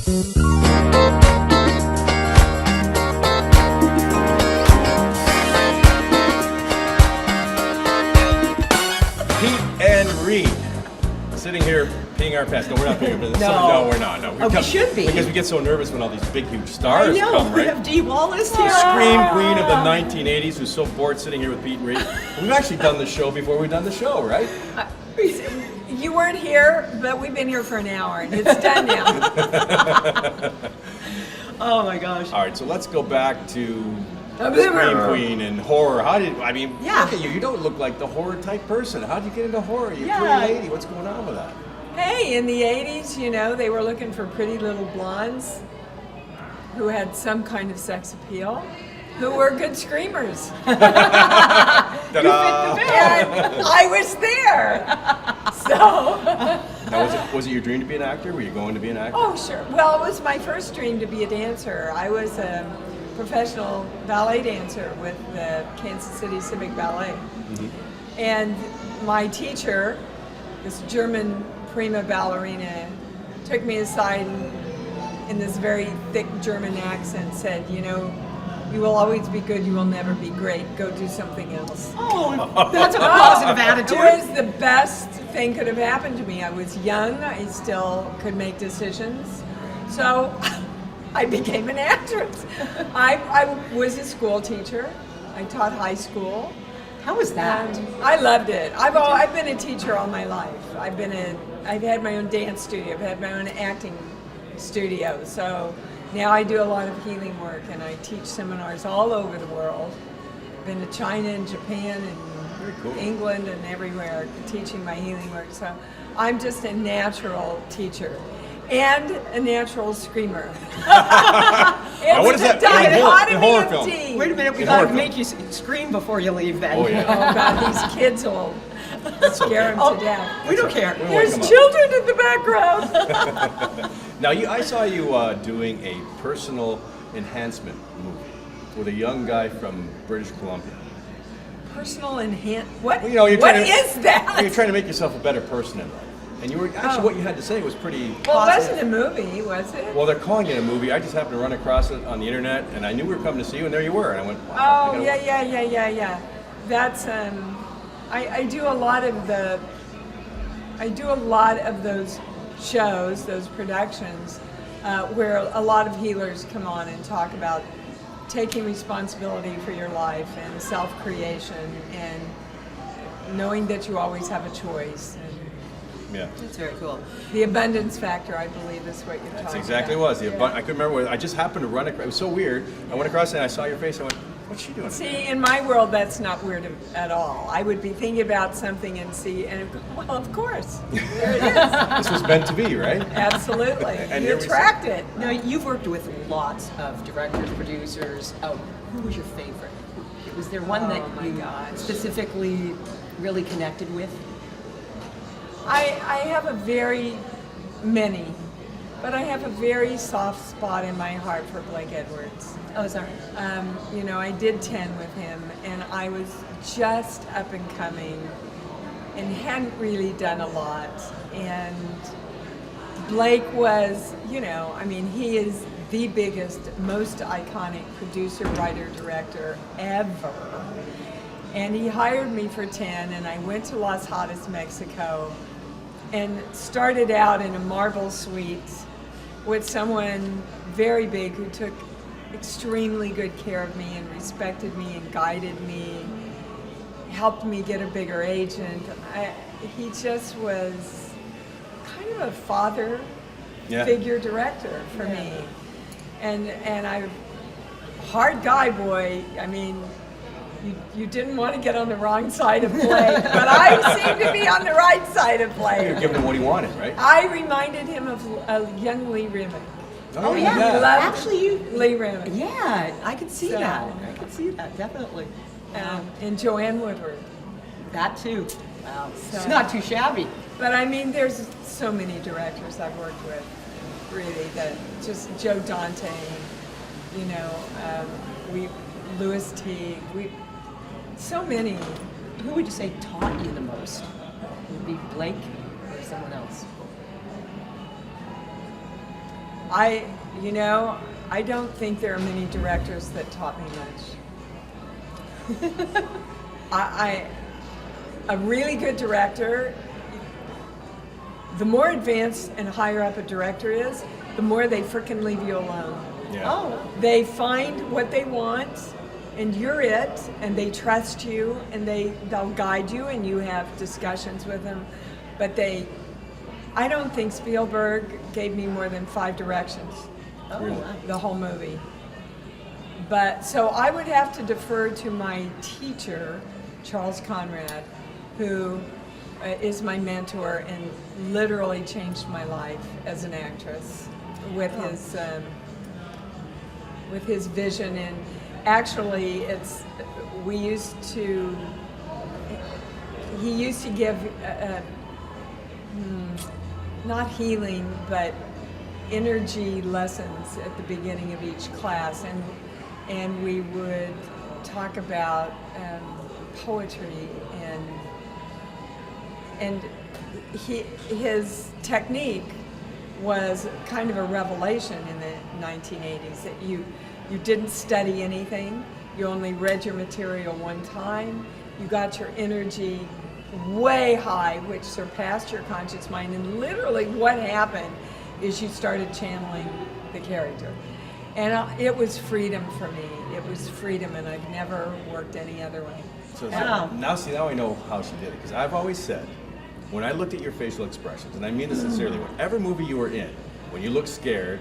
Peet and Reet, sitting here peeing our pants. No, we're not peeing our pants. No, we're not. No, we should be. Because we get so nervous when all these big, huge stars come, right? We have Dee Wallace here. The scream queen of the 1980s who's so bored sitting here with Peet and Reet. We've actually done the show before we've done the show, right? You weren't here, but we've been here for an hour, and it's done now. Oh my gosh. All right, so let's go back to Scream Queen and horror. Look at you. You don't look like the horror type person. How did you get into horror? You're a pretty lady. What's going on with that? Hey, in the 80s, you know, they were looking for pretty little blondes who had some kind of sex appeal, who were good screamers. And I was there. So. Now, was it your dream to be an actor? Were you going to be an actor? Oh, sure. Well, it was my first dream to be a dancer. I was a professional ballet dancer with the Kansas City Civic Ballet. Mm-hmm. And my teacher, this German prima ballerina, took me aside and, in this very thick German accent, said, you know, you will always be good, you will never be great. Go do something else. Oh, that's a positive attitude. It was the best thing could have happened to me. I was young, I still could make decisions. So I became an actress. I was a school teacher. I taught high school. How was that? I loved it. I've been a teacher all my life. I've had my own dance studio. I've had my own acting studio. So now I do a lot of healing work, and I teach seminars all over the world. I've been to China and Japan and England and everywhere teaching my healing work. So I'm just a natural teacher. And a natural screamer. What is that in horror film? Wait a minute, we gotta make you scream before you leave then. Oh, yeah. Oh God, these kids will scare them to death. We don't care. There's children in the background. Now, I saw you doing a personal enhancement movie with a young guy from British Columbia. Personal enhancement? What? Well, you know, what is that? You're trying to make yourself a better person in life. And you were actually what you had to say was pretty Well, positive. it wasn't a movie, was it? Well, they're calling it a movie. I just happened to run across it on the internet, and I knew we were coming to see you, and there you were. And I went, wow. Oh, yeah. That's I do a lot of those shows, those productions, where a lot of healers come on and talk about taking responsibility for your life and self-creation and knowing that you always have a choice. Yeah. That's very cool. The abundance factor, I believe, is what you're talking about. That's exactly what it was. I couldn't remember. I just happened to run across. It was so weird. I went across and I saw your face. I went, what's she doing? See, in my world, that's not weird at all. I would be thinking about something and see, and well, of course, there it is. This was meant to be, right? Absolutely. And you attract it. Now, you've worked with lots of directors, producers. Who was your favorite? Was there one that you specifically really connected with? I have many, but I have a very soft spot in my heart for Blake Edwards. Oh, sorry. You know, I did 10 with him, and I was just up and coming and hadn't really done a lot. And Blake was, you know, I mean, he is the biggest, most iconic producer, writer, director ever. And he hired me for 10, and I went to Los Hadas, Mexico, and started out in a marble suite with someone very big who took extremely good care of me and respected me and guided me, helped me get a bigger agent. He just was kind of a father figure director for me. And I, hard guy, boy. I mean, you didn't want to get on the wrong side of Blake, but I seemed to be on the right side of Blake. You're giving him what he wanted, right? I reminded him of a young Lee Remick. Oh yeah, actually, Lee Remick. Yeah, I could see that. I could see that definitely. And Joanne Woodward. That too. Wow, so, it's not too shabby. But I mean, there's so many directors I've worked with, really. That just Joe Dante, you know, Louis Teague. So many. Who would you say taught you the most? Would it be Blake or someone else? You know, I don't think there are many directors that taught me much. A really good director, the more advanced and higher up a director is, the more they frickin' leave you alone. Yeah. Oh. They find what they want, and you're it, and they trust you, and they'll guide you, and you have discussions with them. But I don't think Spielberg gave me more than 5 directions. Oh, Really? wow. The whole movie. But so I would have to defer to my teacher, Charles Conrad, who is my mentor and literally changed my life as an actress with his vision. And actually, he used to give not healing, but energy lessons at the beginning of each class, and we would talk about poetry, and his technique was kind of a revelation in the 1980s, that you didn't study anything, you only read your material one time, you got your energy way high, which surpassed your conscious mind, and literally what happened is you started channeling the character. And it was freedom for me. It was freedom, and I've never worked any other way. So Wow. now I know how she did it, because I've always said, when I looked at your facial expressions, and I mean this sincerely, whatever movie you were in, when you looked scared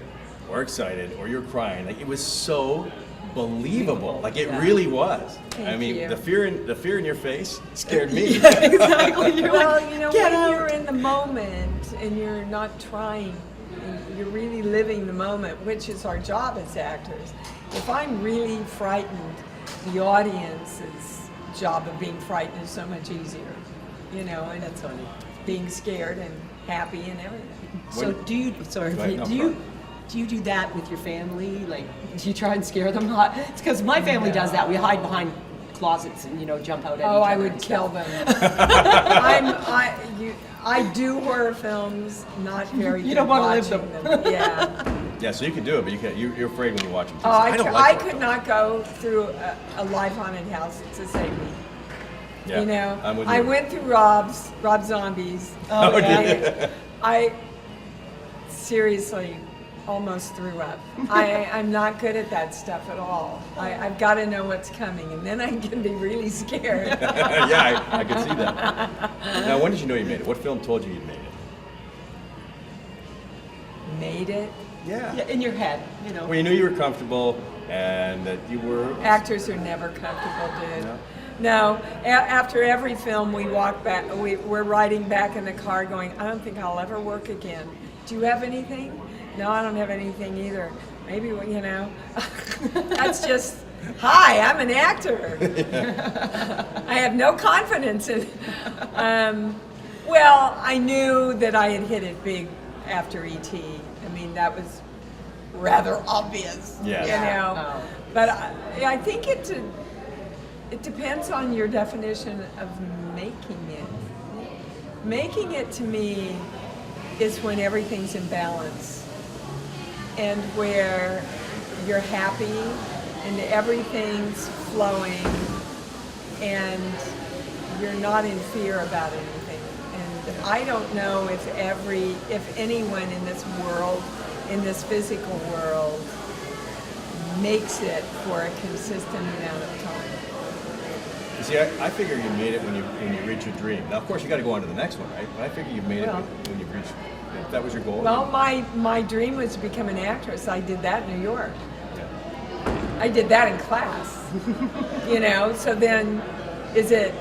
or excited or you're crying, like, it was so believable. Like, it really was. Thank you. The fear in your face scared me. Exactly. You're Well, like, you know, get when out. you're in the moment and you're not trying, and you're really living the moment, which is our job as actors. If I'm really frightened, the audience's job of being frightened is so much easier, you know, and That's funny. being scared and happy and everything. So do you do that with your family? Like, do you try and scare them? It's because my family does that. We hide behind closets and jump out at each other. I would and kill stuff. them. I do horror films, not very good You don't wanna live watching them. Yeah. Yeah, so you can do it, but you can't. You're afraid when you watch them. Oh, I don't like I horror could not go through a live haunted house to save me. Yeah, You know, I'm with I you. went through Rob Zombie's. Oh, yeah. I seriously almost threw up. I'm not good at that stuff at all. I've got to know what's coming, and then I can be really scared. Yeah, I can see that. Now, when did you know you made it? What film told you you'd made it? Made it. Yeah, in your head, Well, you knew you were comfortable and that you were. Actors are never comfortable, dude. No? No, after every film we walk back, we're riding back in the car going, I don't think I'll ever work again. Do you have anything? No, I don't have anything either. Maybe, that's just, hi, I'm an actor. I have no confidence in well, I knew that I had hit it big after E.T. I mean, that was rather obvious, Yes. Oh. But I think it depends on your definition of making it. Making it, to me, is when everything's in balance and where you're happy and everything's flowing and you're not in fear about anything. And I don't know if anyone in this world, in this physical world, makes it for a consistent amount of time. You see, I figure you made it when you reach your dream. Now, of course, you got to go on to the next one, right? But I figure you made it when you reached. If that was your goal. Well, my dream was to become an actress. I did that in New York. Yeah. I did that in class. So then is it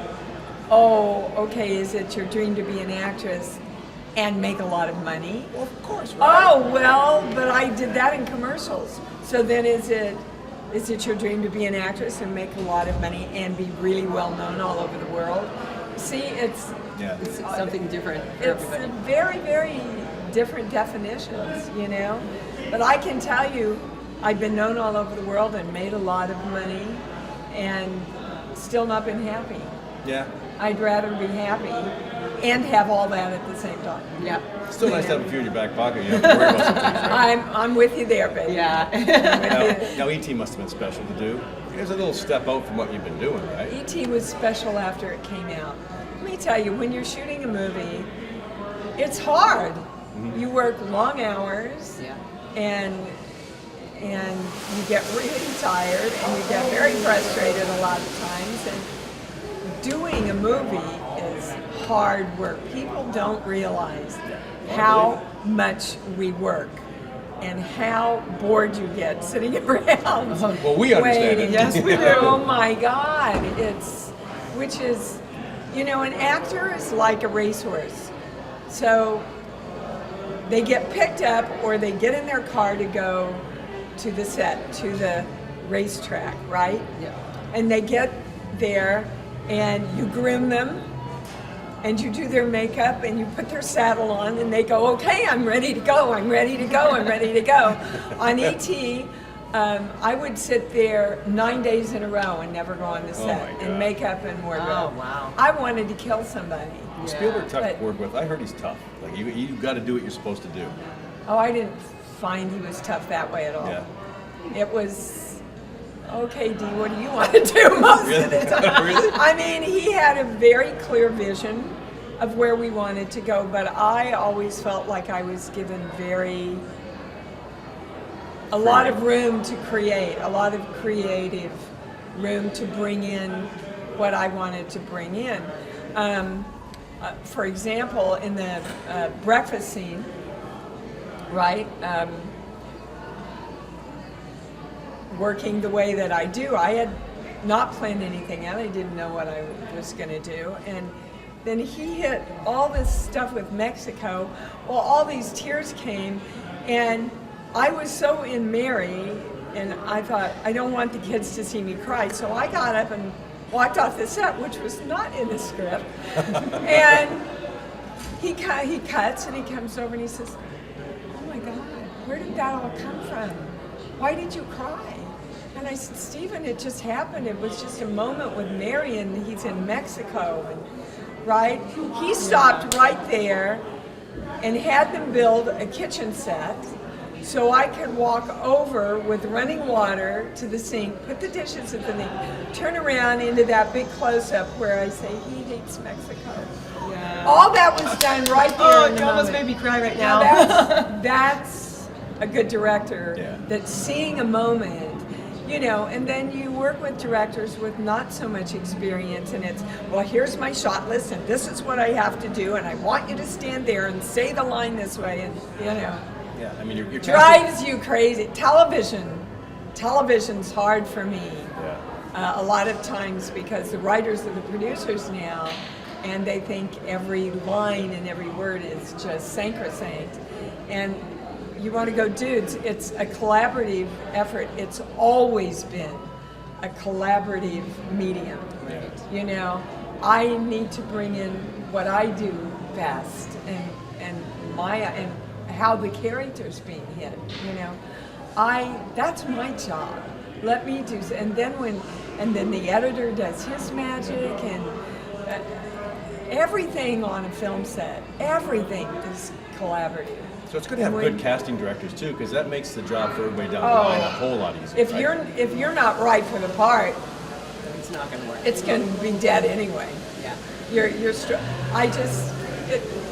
your dream to be an actress and make a lot of money? Well, of course, right? Oh, well, but I did that in commercials. So then is it your dream to be an actress and make a lot of money and be really well known all over the world? See, it's something different for it's everybody. very, very different definitions, But I can tell you, I've been known all over the world and made a lot of money and still not been happy. Yeah. I'd rather be happy and have all that at the same time. Yeah. Still nice to have a few in your back pocket. You don't have to worry about some things, right? I'm with you there, baby. Yeah. Now, E.T. must have been special to do. There's a little step out from what you've been doing, right? E.T. was special after it came out. Let me tell you, when you're shooting a movie, it's hard. Mm-hmm. You work long hours, Yeah. and you get really tired, and you get very frustrated a lot of times. And doing a movie is hard work. People don't realize how much we work and how bored you get sitting around. Well, we understand waiting. it. Yes, we do. Oh my God! Which is, an actor is like a racehorse. So they get picked up or they get in their car to go to the set, to the racetrack, right? Yeah. And they get there and you groom them and you do their makeup and you put their saddle on and they go, okay, I'm ready to go, I'm ready to go, I'm ready to go. On E.T., I would sit there 9 days in a row and never go on the set, my God. and makeup and wardrobe. Oh, wow. I wanted to kill somebody. Well, Spielberg tough But- to work with. I heard he's tough. Like you got to do what you're supposed to do. Oh, I didn't find he was tough that way at all. Yeah. It was, okay, Dee, what do you want to do most of the time? Really? I mean, he had a very clear vision of where we wanted to go, but I always felt like I was given a lot of room to create, a lot of creative room to bring in what I wanted to bring in. For example, in the breakfast scene, right? Working the way that I do, I had not planned anything out. I didn't know what I was going to do. And then he hit all this stuff with Mexico. Well, all these tears came, and I was so in Mary, and I thought, I don't want the kids to see me cry. So I got up and walked off the set, which was not in the script. And he cuts, and he comes over and he says, oh my God, where did that all come from? Why did you cry? And I said, Steven, it just happened. It was just a moment with Mary, and he's in Mexico, and, right? He stopped right there and had them build a kitchen set so I could walk over with running water to the sink, put the dishes at the sink, turn around into that big close-up where I say, he hates Mexico. Yeah. All that was done right there. Oh, in the you almost moment. made me cry right Now now. that's a good director. Yeah. That's seeing a moment, and then you work with directors with not so much experience, and it's, well, here's my shot list, and this is what I have to do, and I want you to stand there and say the line this way, and Yeah, I mean, you're drives you crazy. Television's hard for me. Yeah. A lot of times because the writers are the producers now, and they think every line and every word is just sacrosanct. And you want to go, dudes, it's a collaborative effort. It's always been a collaborative medium. Right. I need to bring in what I do best and how the character's being hit. That's my job. Let me do, and then the editor does his magic, and everything on a film set, everything is collaborative. So it's good to have When- good casting directors too, because that makes the job for everybody down the line a whole lot easier. If right? you're not right for the part, It's not going to work. it's going to be dead anyway. Yeah.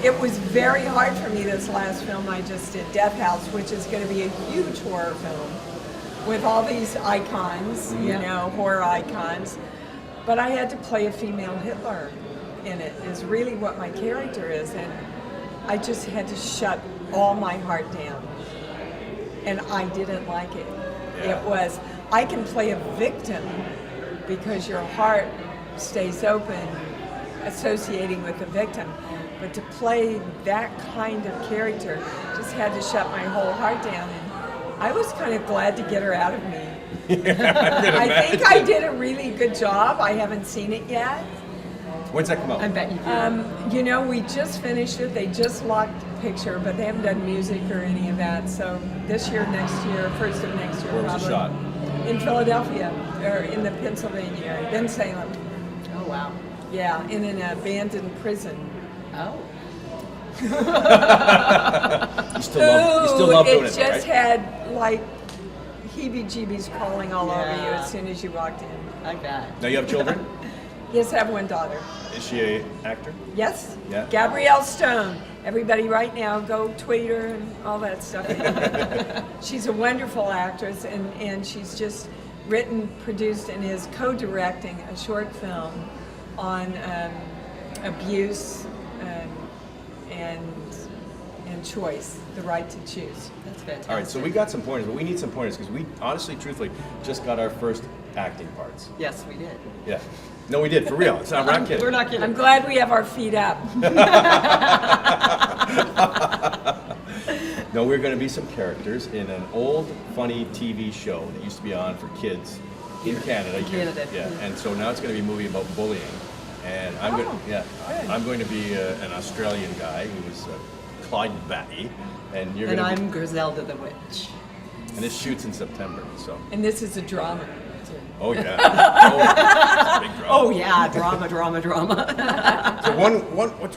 It was very hard for me, this last film I just did, Death House, which is going to be a huge horror film with all these icons, horror icons. But I had to play a female Hitler in it, is really what my character is. And I just had to shut all my heart down. And I didn't like it. Yeah. It was, I can play a victim because your heart stays open associating with the victim. But to play that kind of character, just had to shut my whole heart down. And I was kind of glad to get her out of me. I think I did a really good job. I haven't seen it yet. When's that come out? I bet you do. We just finished it. They just locked the picture, but they haven't done music or any of that. So this year, next year, first of next year, Where was probably. it shot? In Philadelphia, or in the Pennsylvania area, then Salem. Oh, wow. Yeah, in an abandoned prison. Oh. You still love doing it it, just right? had like heebie-jeebies crawling all over you Yeah. as soon as you walked in. I bet. Now you have children? Yes, I have one daughter. Is she an actor? Yes. Yeah. Gabrielle Stone. Everybody right now go tweet her and all that stuff. She's a wonderful actress, and she's just written, produced, and is co-directing a short film on abuse and choice, the right to choose. That's fantastic. All right, so we got some pointers, but we need some pointers because we honestly, truthfully, just got our first acting parts. Yes, we did. Yeah. No, we did, for real. It's not, we're not kidding. We're not kidding. I'm glad we have our feet up. No, we're going to be some characters in an old, funny TV show that used to be on for kids in Canada. In Canada. Yeah, and so now it's going to be a movie about bullying. And I'm Oh, going to, yeah, good. I'm going to be an Australian guy who was Clyde Batty, and you're And going to I'm Griselda the Witch. and this shoots in September, so. And this is a drama. Oh yeah. Oh, it's a big drama. Oh yeah, drama. So what's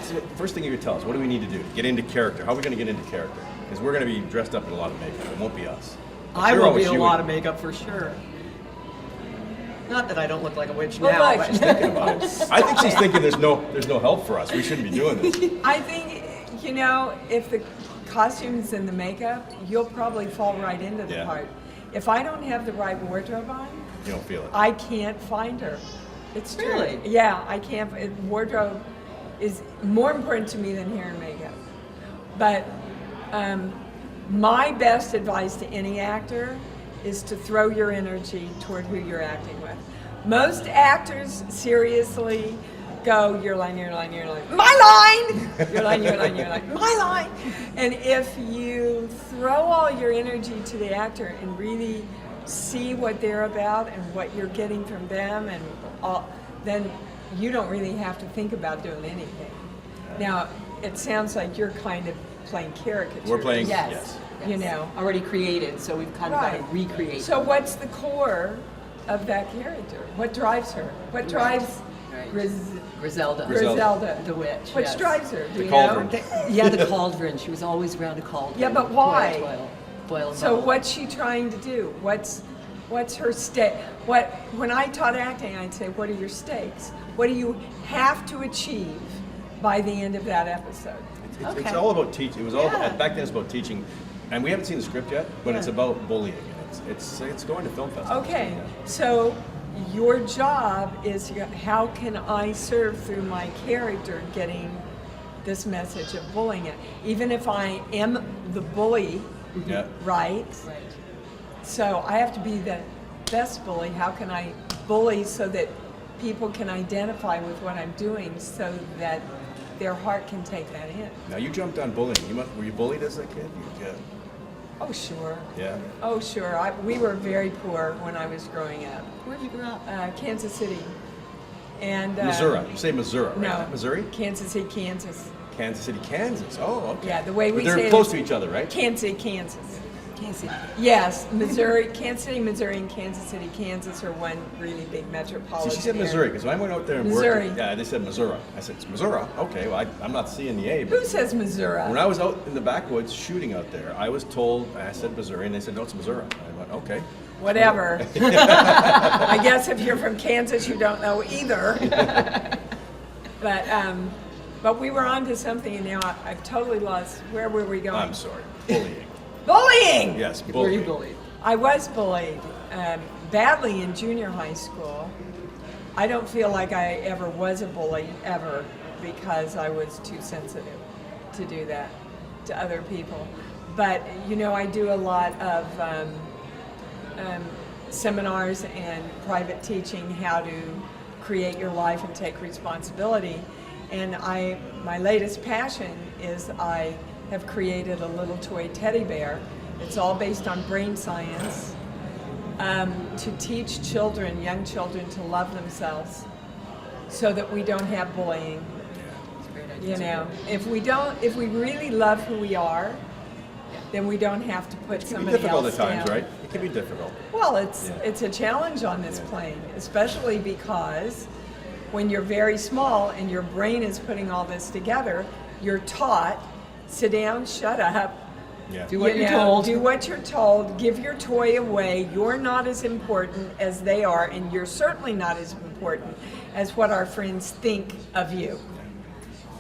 the first thing you could tell us? What do we need to do to get into character? How are we going to get into character? Because we're going to be dressed up in a lot of makeup. It won't be us. I Sure, will I be wish a you lot would. of makeup for sure. Not that I don't look like a witch Well, now, look. but She's thinking about it. I think she's thinking there's no help for us. We shouldn't be doing this. I think, if the costumes and the makeup, you'll probably fall right into the Yeah. part. If I don't have the right wardrobe on, You don't feel it. I can't find her. It's true. Really? Yeah, I can't. Wardrobe is more important to me than hair and makeup. But my best advice to any actor is to throw your energy toward who you're acting with. Most actors seriously go, your line, my line! Your line, my line! And if you throw all your energy to the actor and really see what they're about and what you're getting from them, and all, then you don't really have to think about doing anything. Now, it sounds like you're kind of playing caricature. We're playing. yes. You know. Already created, so we've kind of got to recreate. So what's the core of that character? What drives her? What drives Right. Griselda. Griselda. Griselda? The witch. What yes. drives her? Do The you cauldron. know? Yeah, the cauldron. She was always around a cauldron. Yeah, but why? Boil So bubble. what's she trying to do? What's her stake? When I taught acting, I'd say, what are your stakes? What do you have to achieve by the end of that episode? It's Okay. all about teaching. It was all Yeah. back then. It's about teaching, and we haven't seen the script yet. But it's Yeah. about bullying. And it's going to film festivals. Okay, Yeah. so your job is how can I serve through my character getting this message of bullying it? Even if I am the bully, Yeah. right? Right. So I have to be the best bully. How can I bully so that people can identify with what I'm doing so that their heart can take that in? Now you jumped on bullying. Were you bullied as a kid? Yeah. Oh, sure. Yeah. Oh, sure. We were very poor when I was growing up. Where'd you grow up? Kansas City. And Missouri. You say Missouri, right? No. Missouri? Kansas City, Kansas. Kansas City, Kansas. Oh, okay. Yeah, the way we But say they're it close is- to each other, right? Kansas City, Kansas. Kansas. Yes, Missouri, Kansas City, Missouri, and Kansas City, Kansas are one really big metropolitan See, she said area. Missouri because when I went out there and Missouri. worked. Yeah, they said Missouri. I said, it's Missouri. Okay, well, I'm not seeing the A. But Who says Missouri? when I was out in the backwoods shooting out there, I was told, I said Missouri, and they said, no, it's Missouri. I went, okay. Whatever. I guess if you're from Kansas, you don't know either. But we were on to something, and now I've totally lost. Where were we going? I'm sorry. Bullying. Bullying! Yes, Were bullying. you bullied? I was bullied badly in junior high school. I don't feel like I ever was a bully, ever, because I was too sensitive to do that to other people. But, I do a lot of seminars and private teaching how to create your life and take responsibility. And my latest passion is I have created a little toy teddy bear. It's all based on brain science to teach children, young children, to love themselves so that we don't have bullying. It's a great idea. If we really love who we are, then we don't have to put It can be somebody difficult else at times, down. right? It can be difficult. Well, it's Yeah. a challenge on this Yeah. plane, especially because when you're very small and your brain is putting all this together, you're taught, sit down, shut up. Yeah. Do what you're told. Do what you're told. Give your toy away. You're not as important as they are, and you're certainly not as important as what our friends think of you.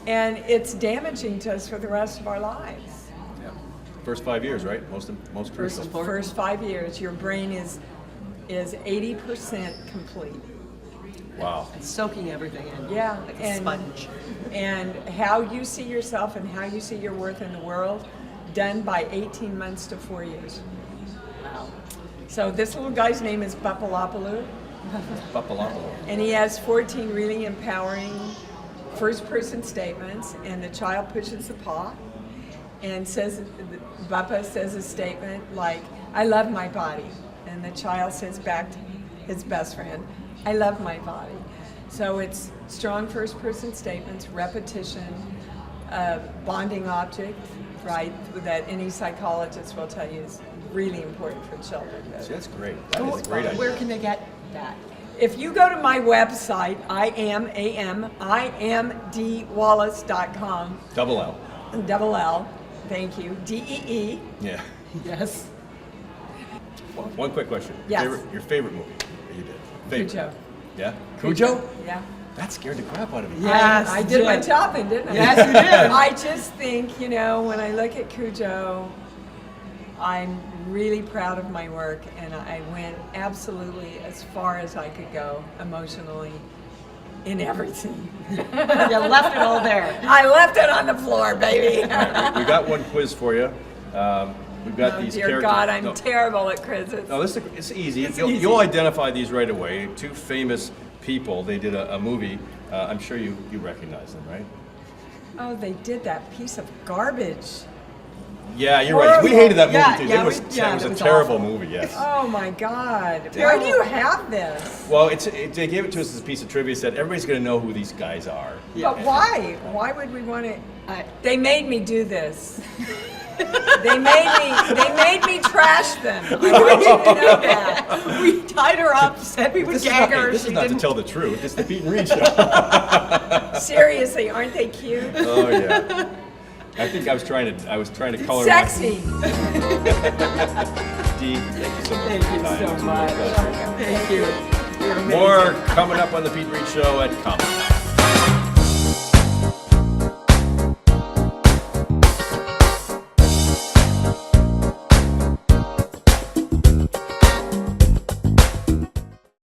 And it's damaging to us for the rest of our lives. Yeah. First 5 years, right? Most crucial. First 5 years, your brain is 80% complete. Wow. It's soaking everything in. Yeah, Like a sponge. And how you see yourself and how you see your worth in the world, done by 18 months to 4 years. Wow. So this little guy's name is Papalopoulos, Papalopoulos. and he has 14 really empowering first-person statements, and the child pushes the paw and says, Bappa says a statement like, I love my body. And the child says back to his best friend, I love my body. So it's strong first-person statements, repetition, bonding object, right, that any psychologist will tell you is really important for children. See, that's great. That is a great idea. Where can they get that? If you go to my website, iamdeewallace.com, Double L. double L, thank you, D-E-E, Yeah. Yes. One quick question. Yes. Your favorite movie that you did? Favorite. Cujo. Yeah? Cujo? Yeah. That scared the crap out of me. Yes, I did my did. shopping, didn't I? Yes, you did. I just think, when I look at Cujo, I'm really proud of my work, and I went absolutely as far as I could go emotionally in everything. You left it all there. I left it on the floor, baby. We got one quiz for you. We've got Oh, these dear characters. God, I'm No. terrible at quizzes. No, it's easy. It's You'll, easy. you'll identify these right away. Two famous people. They did a movie. I'm sure you recognize them, right? Oh, they did that piece of garbage. Yeah, you're right. We hated that movie Yeah, too. yeah, it was, we- it yeah, was it a was terrible awful. movie. Yes. Oh my God. Why Terrible. do you have this? Well, they gave it to us as a piece of trivia. Said everybody's going to know who these guys are. But why? Why would we want to? They made me do this. They made me trash them. I want you to know that. We tied her up, said we would This gag her. is She not to didn't. tell the truth. It's the Peet and Reet show. Seriously, aren't they cute? Oh yeah. I think I was trying to color. Sexy. Dee, thank you so much. Thank for your you time. so It was a real much. pleasure. Thank you. You're amazing. More coming up on the Peet Reet Show at Comic Con.